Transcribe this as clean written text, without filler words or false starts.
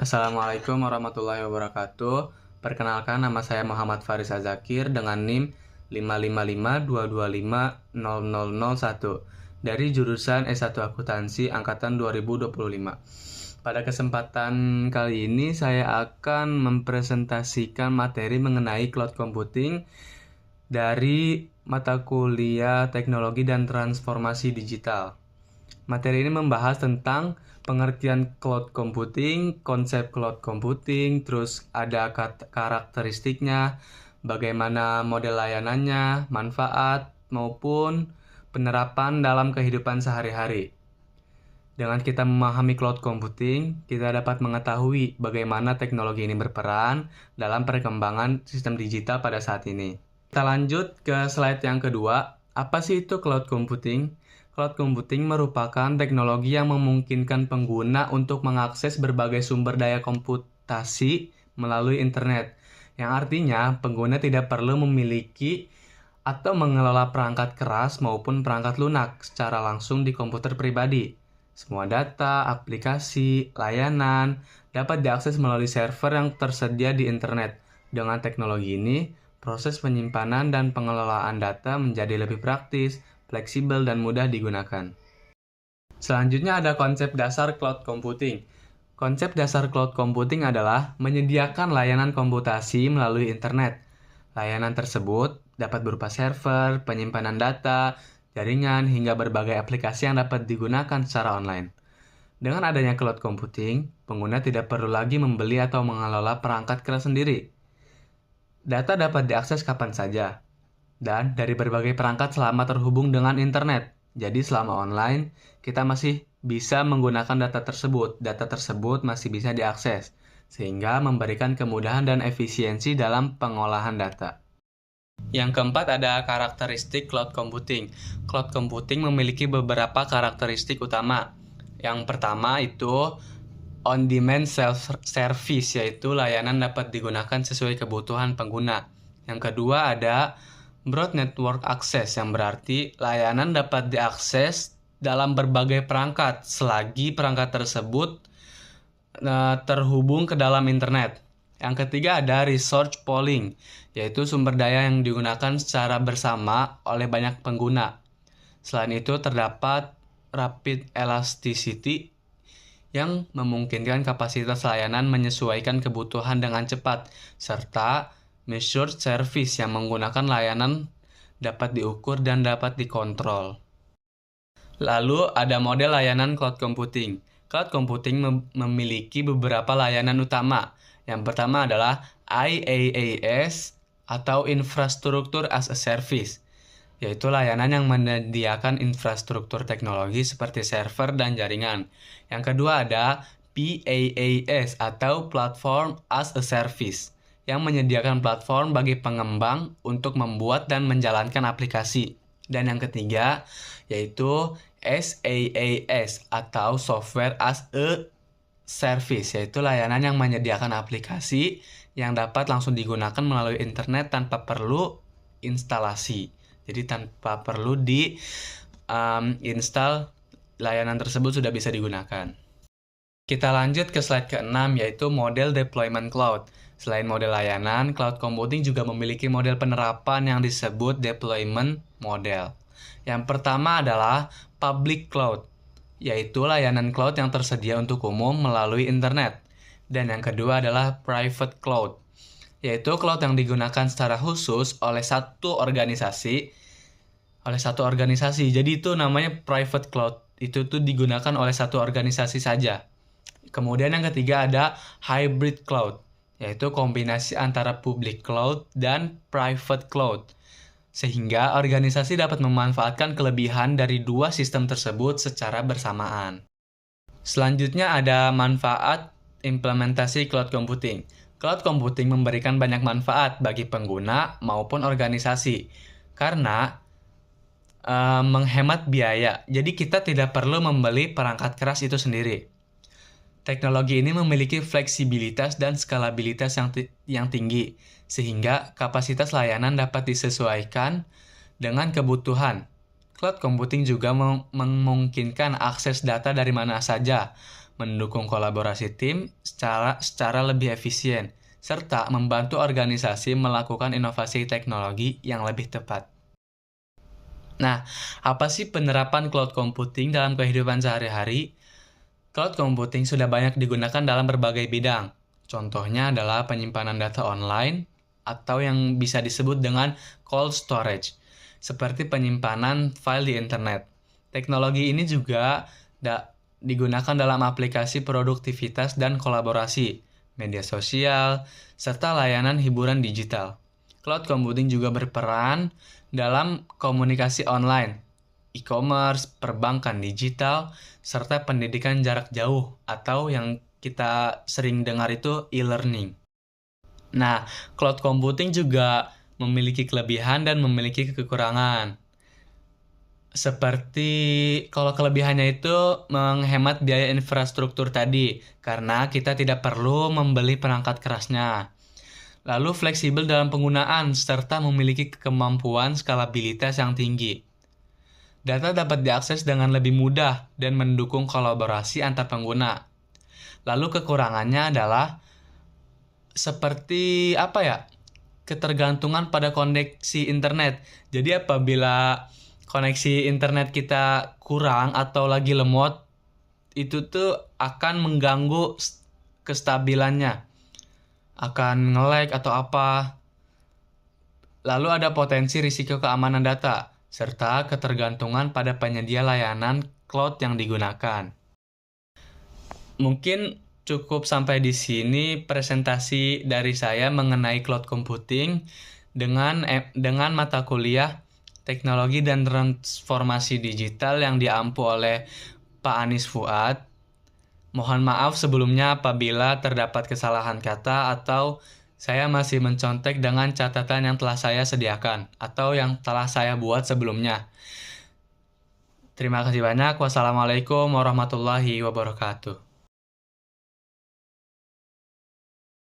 Assalamualaikum warahmatullahi wabarakatuh. Perkenalkan, nama saya Muhammad Faris Azakir dengan NIM 55522500001 dari jurusan S1 Akuntansi angkatan 2025. Pada kesempatan kali ini saya akan mempresentasikan materi mengenai cloud computing dari mata kuliah Teknologi dan Transformasi Digital. Materi ini membahas tentang pengertian cloud computing, konsep cloud computing, terus ada karakteristiknya, bagaimana model layanannya, manfaat, maupun penerapan dalam kehidupan sehari-hari. Dengan kita memahami cloud computing, kita dapat mengetahui bagaimana teknologi ini berperan dalam perkembangan sistem digital pada saat ini. Kita lanjut ke slide yang kedua. Apa sih itu cloud computing? Cloud computing merupakan teknologi yang memungkinkan pengguna untuk mengakses berbagai sumber daya komputasi melalui internet, yang artinya pengguna tidak perlu memiliki atau mengelola perangkat keras maupun perangkat lunak secara langsung di komputer pribadi. Semua data, aplikasi, layanan dapat diakses melalui server yang tersedia di internet. Dengan teknologi ini, proses penyimpanan dan pengelolaan data menjadi lebih praktis, fleksibel, dan mudah digunakan. Selanjutnya ada konsep dasar cloud computing. Konsep dasar cloud computing adalah menyediakan layanan komputasi melalui internet. Layanan tersebut dapat berupa server, penyimpanan data, jaringan, hingga berbagai aplikasi yang dapat digunakan secara online. Dengan adanya cloud computing, pengguna tidak perlu lagi membeli atau mengelola perangkat keras sendiri. Data dapat diakses kapan saja, dan dari berbagai perangkat selama terhubung dengan internet. Jadi selama online, kita masih bisa menggunakan data tersebut. Data tersebut masih bisa diakses, sehingga memberikan kemudahan dan efisiensi dalam pengolahan data. Yang keempat ada karakteristik cloud computing. Cloud computing memiliki beberapa karakteristik utama. Yang pertama itu on-demand self-service, yaitu layanan dapat digunakan sesuai kebutuhan pengguna. Yang kedua ada broad network access, yang berarti layanan dapat diakses dalam berbagai perangkat selagi perangkat tersebut terhubung ke dalam internet. Yang ketiga ada resource pooling, yaitu sumber daya yang digunakan secara bersama oleh banyak pengguna. Selain itu terdapat rapid elasticity, yang memungkinkan kapasitas layanan menyesuaikan kebutuhan dengan cepat, serta measured service yang menggunakan layanan dapat diukur dan dapat dikontrol. Lalu ada model layanan cloud computing. Cloud computing memiliki beberapa layanan utama. Yang pertama adalah IaaS atau Infrastructure as a Service, yaitu layanan yang menyediakan infrastruktur teknologi seperti server dan jaringan. Yang kedua ada PaaS atau Platform as a Service, yang menyediakan platform bagi pengembang untuk membuat dan menjalankan aplikasi. Dan yang ketiga yaitu SaaS atau Software as a Service, yaitu layanan yang menyediakan aplikasi yang dapat langsung digunakan melalui internet tanpa perlu instalasi. Jadi tanpa perlu install, layanan tersebut sudah bisa digunakan. Kita lanjut ke slide ke-6, yaitu model deployment cloud. Selain model layanan, cloud computing juga memiliki model penerapan yang disebut deployment model. Yang pertama adalah public cloud, yaitu layanan cloud yang tersedia untuk umum melalui internet. Dan yang kedua adalah private cloud, yaitu cloud yang digunakan secara khusus oleh satu organisasi. Jadi itu namanya private cloud. Itu tuh digunakan oleh satu organisasi saja. Kemudian yang ketiga ada hybrid cloud, yaitu kombinasi antara public cloud dan private cloud, sehingga organisasi dapat memanfaatkan kelebihan dari dua sistem tersebut secara bersamaan. Selanjutnya ada manfaat implementasi cloud computing. Cloud computing memberikan banyak manfaat bagi pengguna maupun organisasi, karena menghemat biaya. Jadi kita tidak perlu membeli perangkat keras itu sendiri. Teknologi ini memiliki fleksibilitas dan skalabilitas yang tinggi, sehingga kapasitas layanan dapat disesuaikan dengan kebutuhan. Cloud computing juga memungkinkan akses data dari mana saja, mendukung kolaborasi tim secara lebih efisien, serta membantu organisasi melakukan inovasi teknologi yang lebih tepat. Nah, apa sih penerapan cloud computing dalam kehidupan sehari-hari? Cloud computing sudah banyak digunakan dalam berbagai bidang. Contohnya adalah penyimpanan data online atau yang bisa disebut dengan cold storage, seperti penyimpanan file di internet. Teknologi ini juga digunakan dalam aplikasi produktivitas dan kolaborasi, media sosial, serta layanan hiburan digital. Cloud computing juga berperan dalam komunikasi online, e-commerce, perbankan digital, serta pendidikan jarak jauh atau yang kita sering dengar itu e-learning. Nah, cloud computing juga memiliki kelebihan dan memiliki kekurangan. Seperti kalau kelebihannya itu menghemat biaya infrastruktur tadi, karena kita tidak perlu membeli perangkat kerasnya. Lalu fleksibel dalam penggunaan, serta memiliki kemampuan skalabilitas yang tinggi. Data dapat diakses dengan lebih mudah dan mendukung kolaborasi antar pengguna. Lalu kekurangannya adalah seperti ketergantungan pada koneksi internet. Jadi apabila koneksi internet kita kurang atau lagi lemot, itu tuh akan mengganggu kestabilannya. Akan nge-lag atau apa. Lalu ada potensi risiko keamanan data, serta ketergantungan pada penyedia layanan cloud yang digunakan. Mungkin cukup sampai di sini presentasi dari saya mengenai cloud computing dengan mata kuliah Teknologi dan Transformasi Digital yang diampu oleh Pak Anis Fuad. Mohon maaf sebelumnya apabila terdapat kesalahan kata atau saya masih mencontek dengan catatan yang telah saya sediakan atau yang telah saya buat sebelumnya. Terima kasih banyak. Wassalamualaikum warahmatullahi wabarakatuh.